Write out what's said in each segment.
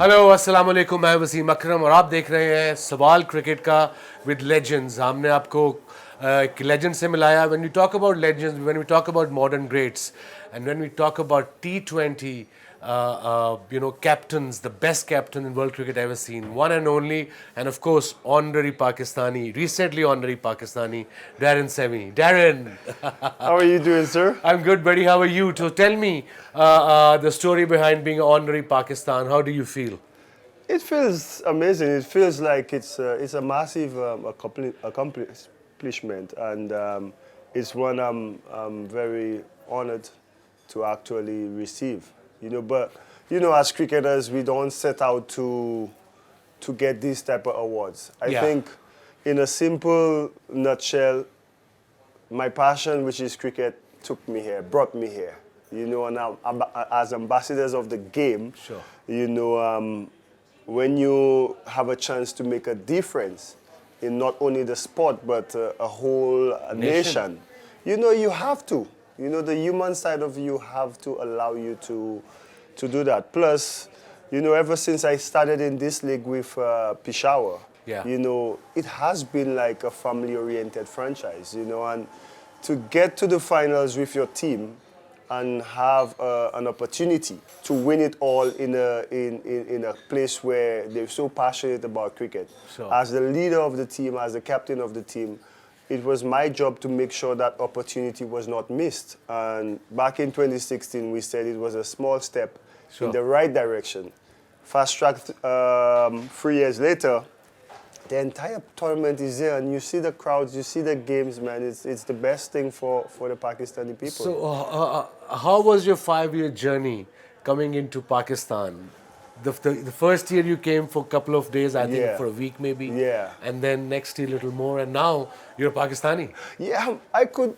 Hello अस्सलाम वालेकुम, मैं वसीम अकरम और आप देख रहे हैं सवाल क्रिकेट का विद लेजेंड्स। हमने आपको एक लेजेंड से मिलाया। When we talk about legends, when we talk about modern greats and when we talk about T20 captains, the best captain in world cricket ever seen, one and only, and of course honorary Pakistani, recently honorary Pakistani, Darren Sammy. Darren. How are you doing, sir? I'm good, buddy. How are you? So tell me the story behind being an honorary Pakistan. How do you feel? It feels amazing. It feels like it's a massive accomplishment, and it's one I'm very honored to actually receive. But as cricketers, we don't set out to get these type of awards. I think, in a simple nutshell, my passion, which is cricket, took me here, brought me here. And as ambassadors of the game, sure. When you have a chance to make a difference in not only the sport but a whole nation, you have to. The human side of you have to allow you to do that. Plus, ever since I started in this league with Peshawar, it has been like a family-oriented franchise, and to get to the finals with your team and have an opportunity to win it all in a place where they're so passionate about cricket. Sure. As the leader of the team, as the captain of the team, it was my job to make sure that opportunity was not missed. And back in 2016, we said it was a small step in the right direction. Fast track 3 years later, the entire tournament is there, and you see the crowds, you see the games, man. It's the best thing for the Pakistani people. So, how was your 5-year journey coming into Pakistan? The first year you came for a couple of days, I think for a week maybe. Yeah. And then next year a little more, and now you're Pakistani. Yeah, I could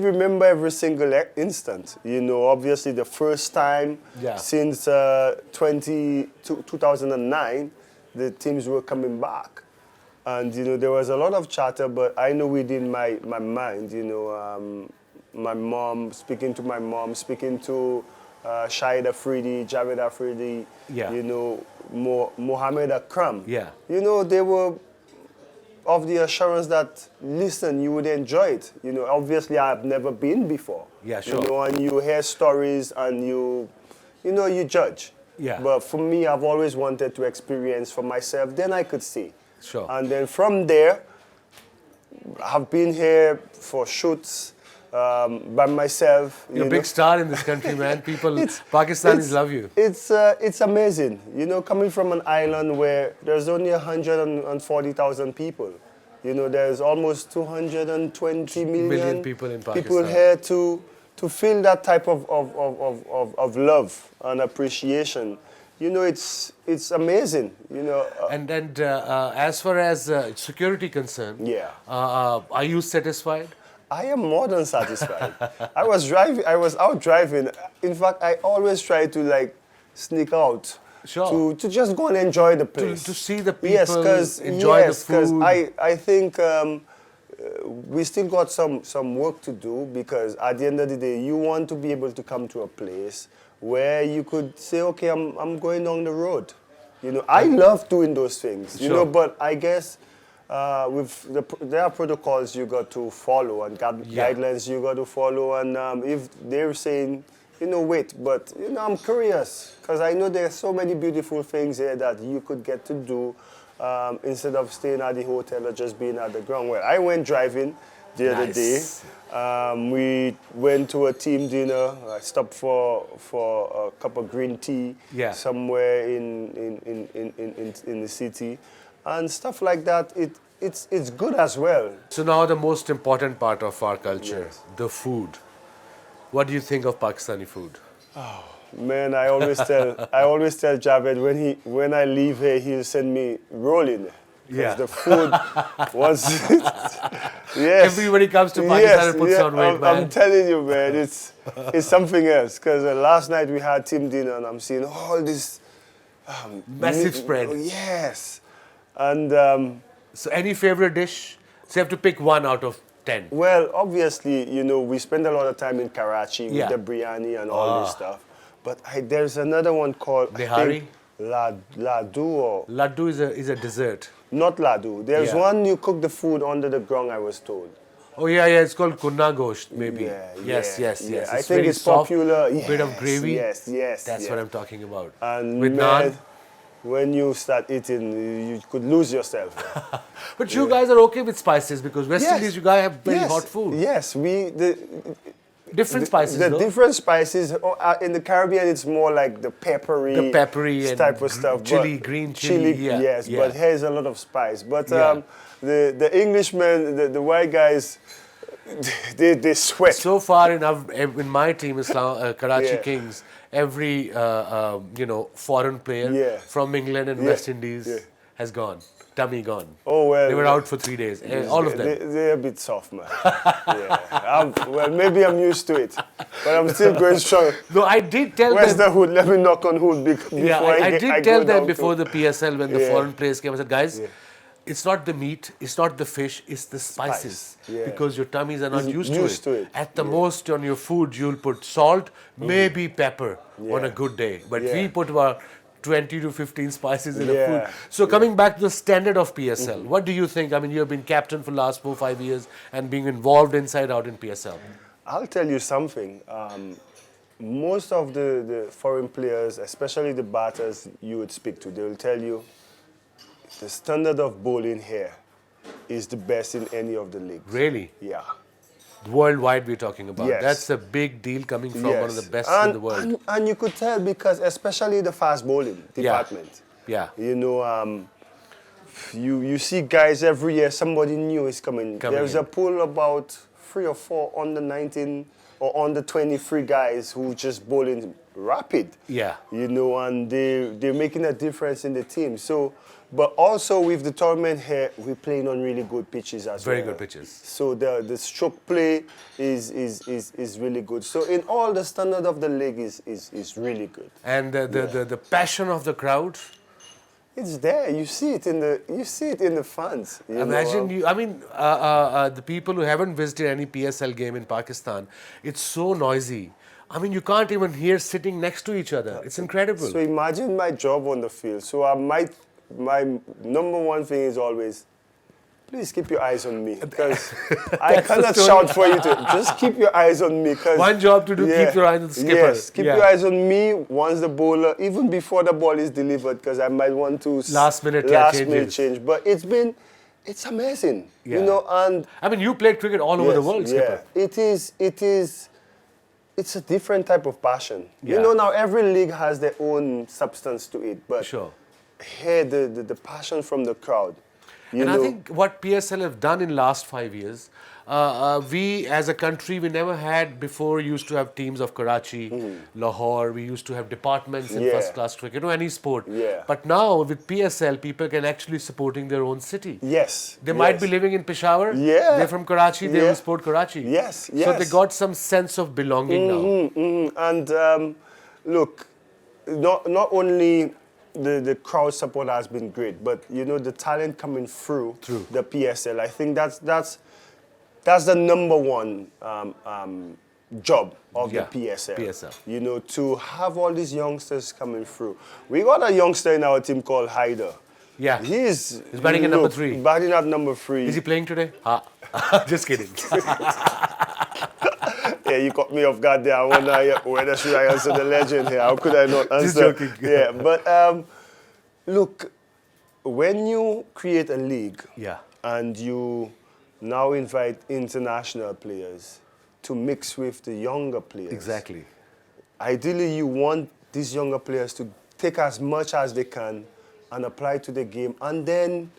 remember every single instant. Obviously the first time since 2009. The teams were coming back, and there was a lot of chatter, but I know within my mind, my mom, speaking to Shaniera Afridi, Javed Afridi, Mohammed Akram. Yeah. They were of the assurance that, listen, you would enjoy it. Obviously I've never been before. Yeah, sure. And you hear stories and you judge. Yeah. But for me, I've always wanted to experience for myself. Then I could see. Sure. And then from there, I've been here for shoots by myself. You're a big star in this country, man. Pakistanis love you. It's amazing. Coming from an island where there's only 140,000 people. There's almost 220 million people in Pakistan. People here to feel that type of love and appreciation, it's amazing, And as far as security concerned, are you satisfied? I am more than satisfied. I was out driving. In fact, I always try to sneak out. Sure. To just go and enjoy the place. To see the people, enjoy the food. Because I think we still got some work to do, because at the end of the day, you want to be able to come to a place where you could say, okay, I'm going down the road. I love doing those things, but I guess there are protocols you got to follow and guidelines you got to follow, and if they're saying, wait, but I'm curious, because I know there's so many beautiful things here that you could get to do. Instead of staying at the hotel or just being at the ground. Well, I went driving the other day. We went to a team dinner. I stopped for a cup of green tea somewhere in the city, and stuff like that. It's good as well. So now the most important part of our culture, the food. What do you think of Pakistani food? Oh. Man, I always tell Javed, when I leave here, he'll send me rolling. Because the food once everybody comes to Pakistan and puts on weight, man. I'm telling you, man, it's something else. Because last night we had team dinner, and I'm seeing all this massive spread. Yes, and so any favorite dish? So you have to pick one out of 10. Well, obviously, we spend a lot of time in Karachi with the biryani and all this stuff. But there's another one called Nihari? Ladu or... Laddu is a dessert. Not ladu. There's Yeah. one you cook the food under the ground, I was told. Oh yeah, it's called kunna gosht, maybe. Yeah, yes. yeah. It's I think very it's soft, popular. bit of gravy. Yes. That's yeah. what I'm talking about. And with man, naan. when you start eating, you could lose yourself. But you guys are okay with spices because West Indies, you guys have very hot food. Yes, Different spices, the though. different spices in the Caribbean, it's more like the peppery and type of stuff. chili, but green chili. Yeah, yes, yeah. but here's a lot of spice. But Yeah. the Englishmen, the white guys, they sweat. So far in my team, Karachi Yeah. Kings, every foreign player Yeah. from England and Yeah. West Indies Yeah. has gone. Tummy gone. Oh, well. They were out for 3 days. All of them. They're a bit soft, man. Yeah. Well, maybe I'm used to it, but I'm still going strong. No, I did tell Where's them. the hood? Let me knock on hood before Yeah, I did I tell go them down before to- the PSL when the Yeah. foreign players came. I said, guys, it's not the meat, it's not the fish, it's the spices. Spice, yeah. Because your tummies are not used to it. At the most on your food, you'll put salt, maybe pepper on a Yeah. good day. But Yeah. we put about 20 to 15 spices in a Yeah. food. So coming back to the standard of PSL, what do you think? I mean, you have been captain for the last 4-5 years and being involved inside out in PSL. I'll tell you something. Most of the foreign players, especially the batters you would speak to, they will tell you the standard of bowling here is the best in any of the leagues. Really? Yeah. Worldwide we're talking about. Yes. That's a big deal coming from one of the best and, in the world. And you could tell because especially the fast bowling department. Yeah. You know, you see guys every year, somebody new is coming. There's in. a pool about 3 or 4 under 19 or under 23 guys who just bowling rapid. Yeah. You know, and they're making a difference in the team. So, but also with the tournament here, we're playing on really good pitches as well. Very good pitches. So the stroke play is really good. So in all, the standard of the league is really good. And the passion of the crowd. It's there. You see it in the fans. Imagine the people who haven't visited any PSL game in Pakistan, it's so noisy. I mean, you can't even hear sitting next to each other. It's incredible. So imagine my job on the field. So my number one thing is always, please keep your eyes on me because I cannot shout for you to. Just keep your eyes on me. One job to do, keep your eyes on the skipper. Yes, keep your eyes on me once the bowler, even before the ball is delivered, because I might want to last minute change. But it's amazing, Yeah. you know. And I mean, you played cricket all over the world, skipper. It's a different type of passion. Yeah. You know, now every league has their own substance to it, but Sure. here the passion from the crowd. You And know, I think what PSL have done in last 5 years, we as a country, we never had before used to have teams of Karachi, Lahore, we used to have departments in Yeah. first class cricket or any sport. Yeah. But now with PSL, people can actually supporting their own city. yes, They might yes. be living in Peshawar, Yeah. they're from Karachi, they Yeah. will support Karachi. Yes, So they yes. got some sense of belonging now. And look, not only the crowd support has been great, but you know the talent coming through the PSL. I think that's the number one job of the PSL. You know, to have all these youngsters coming through. We got a youngster in our team called Haider. Yeah. He's batting at number 3. Batting at number 3. Is he playing today? Just kidding. Yeah, you caught me off guard there. I wonder whether should I answer the legend here. How could I not answer? Just joking. Yeah, but look, when you create a league and you now invite international players to mix with the younger players. Exactly. Ideally, you want these younger players to take as much as they can and apply to the game and then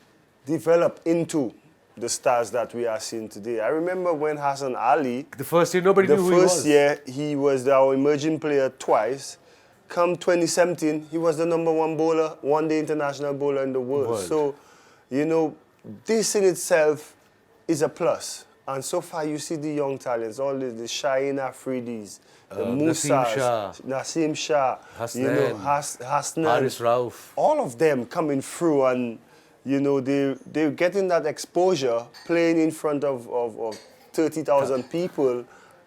develop into the stars that we are seeing today. I remember when Hassan Ali, The first year, nobody knew who he was. the first year, he was our emerging player twice. Come 2017, he was the number 1 bowler, one-day international bowler in the world. So, you know, this in itself is a plus. And so far, you see the young talents, all the Shaniera Thompsons, the Musas, Nasim Shah, Hasnan, you know, Hasnan, Haris Rauf. all of them coming through, and you know they're getting that exposure, playing in front of 30,000 people,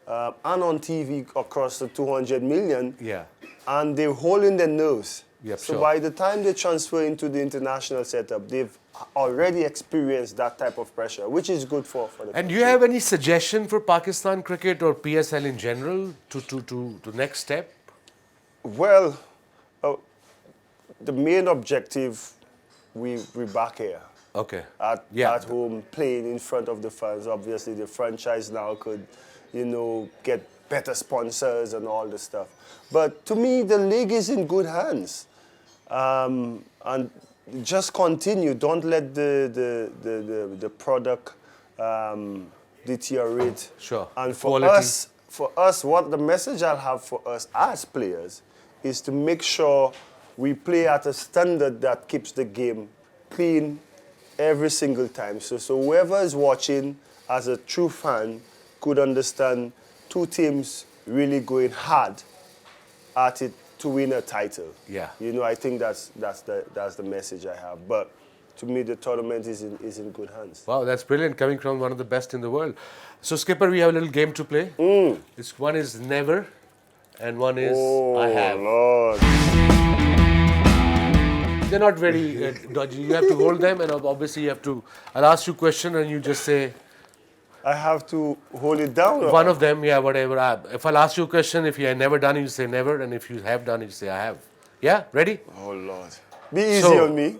and on TV across the 200 million. Yeah. And they're holding their nerves Yep, So sure. by the time they transfer into the international setup, they've already experienced that type of pressure, which is good for the And do country. you have any suggestion for Pakistan cricket or PSL in general to next step? Well, the main objective, we're back here. Okay. At home, playing in front of the fans. Obviously, the franchise now could, get better sponsors and all the stuff. But to me, the league is in good hands. And just continue. Don't let the product deteriorate. Sure. And for us, what the message I'll have for us as players is to make sure we play at a standard that keeps the game clean every single time. So whoever is watching as a true fan could understand two teams really going hard at it to win a title. Yeah. I think that's the message I have. But to me, the tournament is in good hands. Wow, that's brilliant coming from one of the best in the world. So, Skipper, we have a little game to play. One is never, and one is I have. Lord. They're not very dodgy. You have to hold them, and obviously you have to. I'll ask you a question, and you just say. I have to hold it down? One of them, yeah, whatever. If I'll ask you a question, if you have never done it, you say never, and if you have done it, you say I have. Yeah, ready? Oh, Lord. Be easy on me.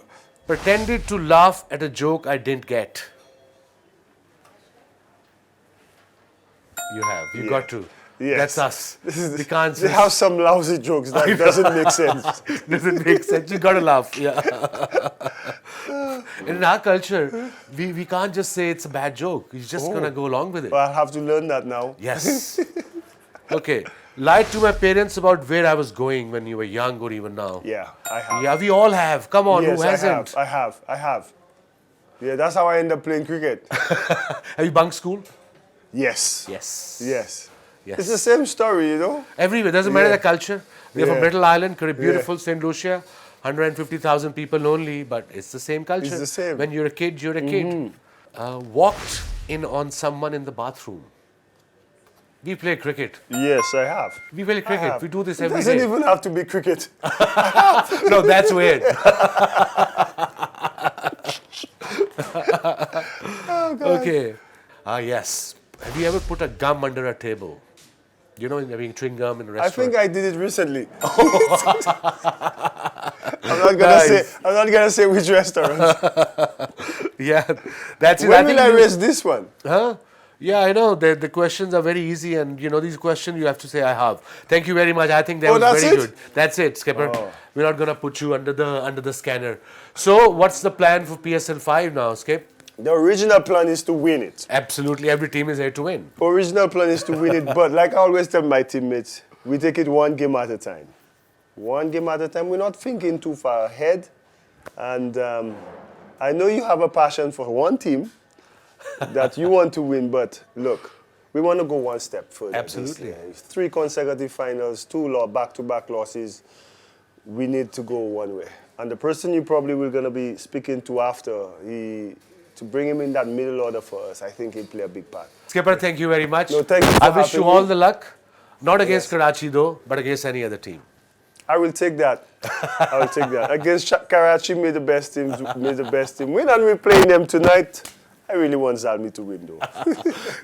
Pretended to laugh at a joke I didn't get. You have. You got to. Yes. That's us. We can't. They have some lousy jokes that doesn't make sense. Doesn't make sense. You got to laugh. Yeah. In our culture, we can't just say it's a bad joke. You're just going to go along with it. Well, I'll have to learn that now. Yes. Okay. Lied to my parents about where I was going when you were young or even now. Yeah, I have. Yeah, we all have. Come on, Yes, who hasn't? I have. Yeah, that's how I end up playing cricket. Have you bunked school? Yes. Yes. Yes. Yes. It's the same story, Everywhere. Doesn't matter Yeah. the culture. We're from Yeah. Brittle Island, beautiful St. Lucia. 150,000 people only, but it's the same culture. It's the same. When you're a kid, you're a kid. Walked in on someone in the bathroom. We play cricket. Yes, I have. We play cricket. We do this every It doesn't day. even have to be cricket. No, that's weird. Okay. Yes. Have you ever put a gum under a table? You know, having chewing gum in a I restaurant. think I did it recently. I'm not gonna say which restaurant. Yeah, that's it. When will I raise this one? Huh? Yeah, I know. The questions are very easy, and these questions you have to say I have. Thank you very much. I think that was that's very it? good. That's it, Skipper. We're not gonna put you under the scanner. So, what's the plan for PSL 5 now, Skip? The original plan is to win it. Absolutely, every team is here to win. Original plan is to win it, but like I always tell my teammates, we take it one game at a time. One game at a time. We're not thinking too far ahead. And I know you have a passion for one team that you want to win, but look, we want to go one step further. Absolutely. 3 consecutive finals, 2 back-to-back losses. We need to go one way. And the person you probably will going to be speaking to after, to bring him in that middle order for us, I think he'll play a big part. Skipper, thank you very much. No, thank you for I wish you having all me. the luck. Not against Karachi though, but against any other team. I will take that. I will take that. Against Karachi, may the best team win, and we're playing them tonight. I really want Zalmi to win though.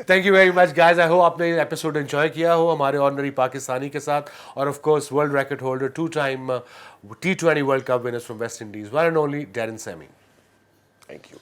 Thank you very much, guys. I hope आपने episode enjoy किया हो हमारे Honorary Pakistani के साथ और of course world record holder, 2-time T20 World Cup winners from West Indies, one and only Darren Sammy. Thank you.